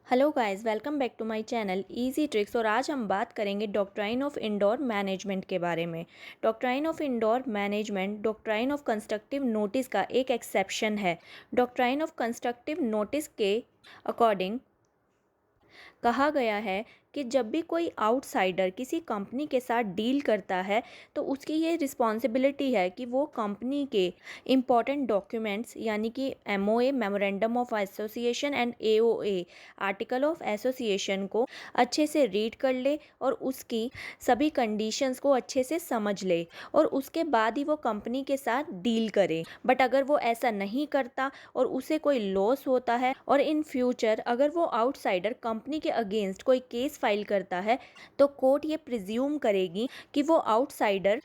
Hello guys, welcome back to my channel easy tricks. और आज हम बात करेंगे डॉक्ट्राइन ऑफ इंडोर मैनेजमेंट के बारे में। Doctrine of indoor management doctrine of constructive notice का एक एक्सेप्शन है। डॉक्ट्राइन ऑफ कंस्ट्रक्टिव नोटिस के अकॉर्डिंग कहा गया है कि जब भी कोई आउटसाइडर किसी कंपनी के साथ डील करता है तो उसकी ये रिस्पॉन्सिबिलिटी है कि वो कंपनी के इम्पॉर्टेंट डॉक्यूमेंट्स यानी कि MOA memorandum of association and AOA article of association को अच्छे से रीड कर ले और उसकी सभी कंडीशंस को अच्छे से समझ ले और उसके बाद ही वो कंपनी के साथ डील करे। बट अगर वो ऐसा नहीं करता और उसे कोई लॉस होता है और इन फ्यूचर अगर वो आउटसाइडर कंपनी के अगेंस्ट कोई केस फाइल करता है तो कोर्ट ये प्रिज्यूम करेगी कि वो आउटसाइडर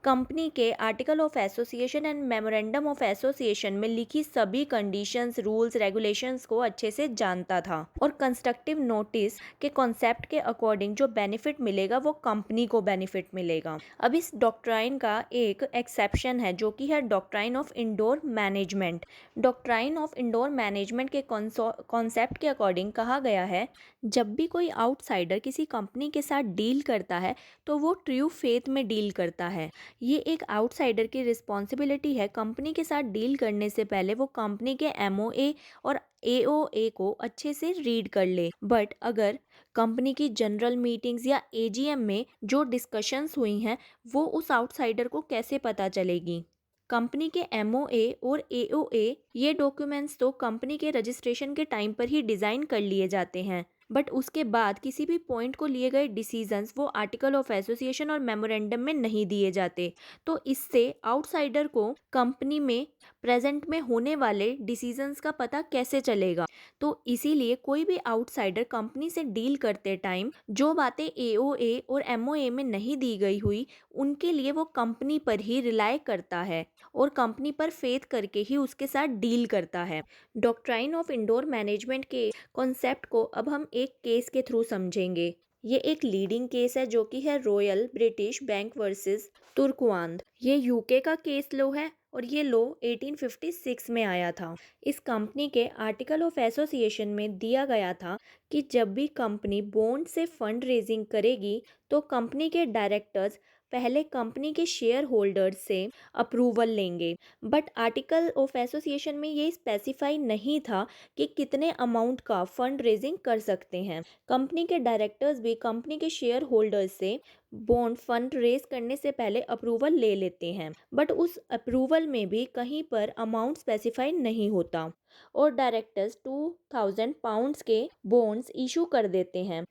कंपनी के article of association and memorandum of association में लिखी सभी कंडीशंस, रूल्स, रेगुलेशंस को अच्छे से जानता था और कंस्ट्रक्टिव नोटिस के कॉन्सेप्ट के अकॉर्डिंग जो बेनिफिट मिलेगा वो कंपनी को बेनिफिट मिलेगा। अब इस डॉक्ट्राइन का एक एक्सेप्शन है जो कि है doctrine of indoor management. Doctrine of indoor management के कॉन्सेप्ट के अकॉर्डिंग कहा गया है, जब भी कोई आउटसाइडर किसी कंपनी के साथ डील करता है तो वो ट्रू फेथ में डील करता है। ये एक आउटसाइडर की रिस्पॉन्सिबिलिटी है कंपनी के साथ डील करने से पहले वो कंपनी के एमओए और एओए को अच्छे से रीड कर ले। बट अगर कंपनी की जनरल मीटिंग्स या एजीएम में जो डिस्कशंस हुई हैं वो उस आउटसाइडर को कैसे पता चलेगी? कंपनी के एमओए और एओए ये डॉक्यूमेंट्स तो कंपनी के रजिस्ट्रेशन के टाइम पर ही डिज़ाइन कर लिए जाते हैं, बट उसके बाद किसी भी पॉइंट को लिए गए डिसीजंस वो आर्टिकल ऑफ एसोसिएशन और मेमोरेंडम में नहीं दिए जाते। तो इससे आउटसाइडर को कंपनी में प्रेजेंट में होने वाले डिसीजंस का पता कैसे चलेगा? तो इसीलिए कोई भी आउटसाइडर कंपनी से डील करते टाइम जो बातें एओए और एमओए में नहीं दी गई हुई उनके लिए वो कंपनी पर ही रिलाय करता है और कंपनी पर फेथ करके ही उसके साथ डील करता है। डॉक्ट्राइन ऑफ इंडोर मैनेजमेंट के कॉन्सेप्ट को अब हम एक केस के थ्रू समझेंगे। ये एक लीडिंग केस है जो कि है रॉयल ब्रिटिश बैंक वर्सेस तुर्कवांद। ये यूके का केस लो है और ये लो 1856 में आया था। इस कंपनी के आर्टिकल ऑफ एसोसिएशन में दिया गया था कि जब भी कंपनी बॉन्ड से फंड रेजिंग करेगी तो कंपनी के डायरेक्टर्स पहले कंपनी के शेयर होल्डर्स से अप्रूवल लेंगे। बट आर्टिकल ऑफ एसोसिएशन में ये स्पेसिफाई नहीं था कि कितने अमाउंट का फंड रेजिंग कर सकते हैं। कंपनी के डायरेक्टर्स भी कंपनी के शेयर होल्डर्स से बॉन्ड फंड रेज करने से पहले अप्रूवल ले लेते हैं, बट उस अप्रूवल में भी कहीं पर अमाउंट स्पेसिफाई नहीं होता और डायरेक्टर्स 2000 पाउंड्स के बॉन्ड्स इशू कर देते हैं।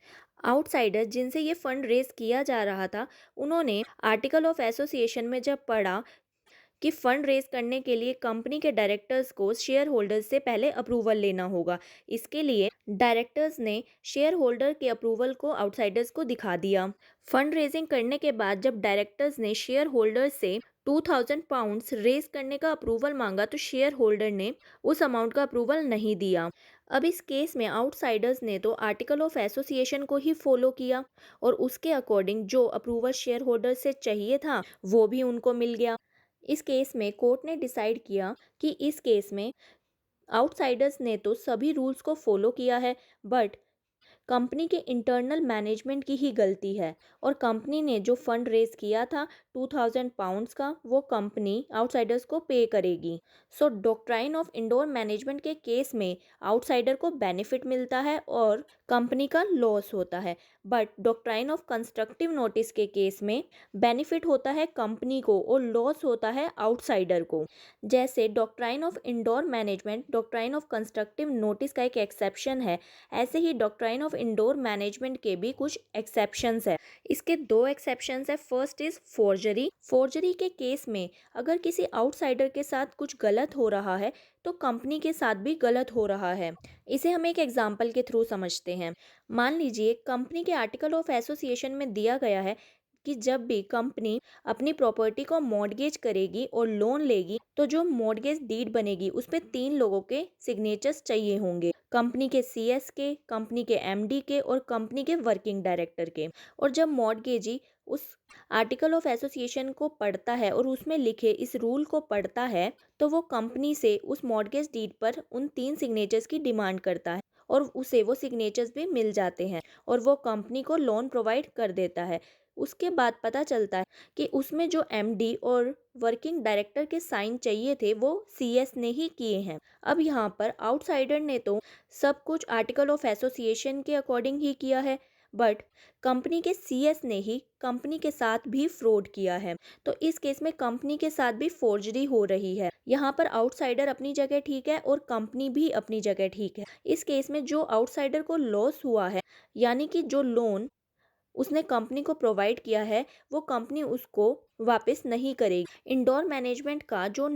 आउटसाइडर जिनसे ये फंड रेज किया जा रहा था उन्होंने आर्टिकल ऑफ एसोसिएशन में जब पढ़ा कि फंड रेज करने के लिए कंपनी के डायरेक्टर्स को शेयर होल्डर्स से पहले अप्रूवल लेना होगा, इसके लिए डायरेक्टर्स ने शेयर होल्डर के अप्रूवल को आउटसाइडर्स को दिखा दिया। फंड रेजिंग करने के बाद जब डायरेक्टर्स ने शेयर होल्डर्स से 2000 पाउंड्स रेज करने का अप्रूवल मांगा तो शेयर होल्डर ने उस अमाउंट का अप्रूवल नहीं दिया। अब इस केस में आउटसाइडर्स ने तो आर्टिकल ऑफ एसोसिएशन को ही फॉलो किया और उसके अकॉर्डिंग जो अप्रूवल शेयर होल्डर से चाहिए था वो भी उनको मिल गया। इस केस में कोर्ट ने डिसाइड किया कि इस केस में आउटसाइडर्स ने तो सभी रूल्स को फॉलो किया है, बट कंपनी के इंटरनल मैनेजमेंट की ही गलती है और कंपनी ने जो फंड रेज किया था 2000 पाउंड्स का वो कंपनी आउटसाइडर्स को पे करेगी। सो डॉक्ट्राइन ऑफ इंडोर मैनेजमेंट के केस में आउटसाइडर को बेनिफिट मिलता है और कंपनी का लॉस होता है, but doctrine of constructive notice के केस में बेनिफिट होता है कंपनी को और लॉस होता है आउटसाइडर को। जैसे doctrine of indoor management doctrine of constructive notice का एक एक्सेप्शन है, ऐसे ही डॉक्ट्राइन ऑफ इंडोर मैनेजमेंट के भी कुछ एक्सेप्शंस है। इसके दो एक्सेप्शंस है। First is forgery. फोर्जरी के केस में अगर किसी आउटसाइडर के साथ कुछ गलत हो रहा है तो कंपनी के साथ भी गलत हो रहा है। इसे हम एक एग्जाम्पल के थ्रू समझते हैं। मान लीजिए कंपनी के आर्टिकल ऑफ एसोसिएशन में दिया गया है कि जब भी कंपनी अपनी प्रॉपर्टी को मॉर्गेज करेगी और लोन लेगी तो जो मॉर्गेज डीड बनेगी उस पे 3 लोगों के सिग्नेचर्स चाहिए होंगे, कंपनी के सीएस के, कंपनी के एमडी के और कंपनी के वर्किंग डायरेक्टर के। और जब मॉर्गेजी उस आर्टिकल ऑफ एसोसिएशन को पढ़ता है और उसमें लिखे इस रूल को पढ़ता है तो वो कंपनी से उस मॉर्गेज डीड पर उन 3 सिग्नेचर्स की डिमांड करता है और उसे वो सिग्नेचर्स भी मिल जाते हैं और वो कंपनी को लोन प्रोवाइड कर देता है। उसके बाद पता चलता है कि उसमें जो एमडी और वर्किंग डायरेक्टर के साइन चाहिए थे वो सीएस ने ही किए हैं। अब यहाँ पर आउटसाइडर ने तो सब कुछ आर्टिकल ऑफ एसोसिएशन के अकॉर्डिंग ही किया है, बट कंपनी के सीएस ने ही कंपनी के साथ भी फ्रॉड किया है। तो इस केस में कंपनी के साथ भी फोर्जरी हो रही है। यहाँ पर आउटसाइडर अपनी जगह ठीक है और कंपनी भी अपनी जगह ठीक है। इस केस में जो आउटसाइडर को लॉस हुआ है, यानी कि जो लोन उसने कंपनी को प्रोवाइड किया है वो कंपनी उसको वापस नहीं करेगी। इंडोर मैनेजमेंट का जो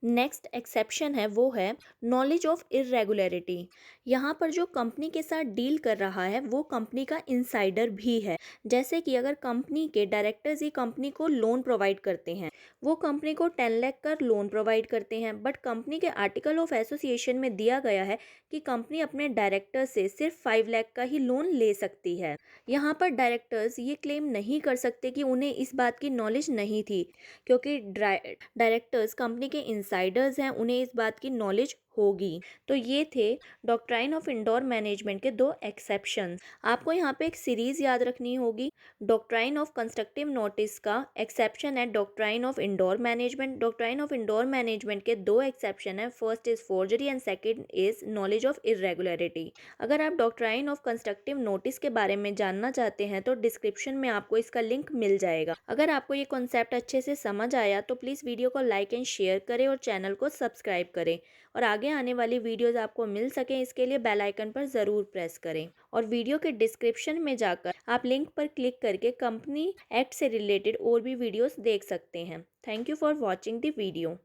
नेक्स्ट एक्सेप्शन है वो है नॉलेज ऑफ इरेगुलरिटी। यहाँ पर जो कंपनी के साथ डील कर रहा है वो कंपनी का इनसाइडर भी है। जैसे कि अगर कंपनी के डायरेक्टर्स ही कंपनी को लोन प्रोवाइड करते हैं, वो कंपनी को 10 लाख का लोन प्रोवाइड करते हैं, बट कंपनी के आर्टिकल ऑफ एसोसिएशन में दिया गया है कि कंपनी अपने डायरेक्टर से सिर्फ 5 लाख का ही लोन ले सकती है। यहाँ पर डायरेक्टर्स ये क्लेम नहीं कर सकते कि उन्हें इस बात की नॉलेज नहीं थी, क्योंकि डायरेक्टर्स कंपनी के इंसाइडर्स हैं, उन्हें इस बात की नॉलेज होगी। तो ये थे डॉक्ट्राइन ऑफ इंडोर मैनेजमेंट के 2 एक्सेप्शंस। आपको यहाँ पे एक सीरीज याद रखनी होगी। डॉक्ट्राइन ऑफ कंस्ट्रक्टिव नोटिस का एक्सेप्शन है doctrine of indoor management. Doctrine of indoor management के 2 एक्सेप्शन है, first is forgery and second is knowledge of irregularity. अगर आप डॉक्ट्राइन ऑफ कंस्ट्रक्टिव नोटिस के बारे में जानना चाहते हैं तो डिस्क्रिप्शन में आपको इसका लिंक मिल जाएगा। अगर आपको ये कॉन्सेप्ट अच्छे से समझ आया तो प्लीज़ वीडियो को लाइक एंड शेयर करें और चैनल को सब्सक्राइब करें, और आगे आने वाली वीडियोस आपको मिल सकें इसके लिए बेल आइकन पर ज़रूर प्रेस करें। और वीडियो के डिस्क्रिप्शन में जाकर आप लिंक पर क्लिक करके कंपनी एक्ट से रिलेटेड और भी वीडियोस देख सकते हैं। Thank you for watching the video.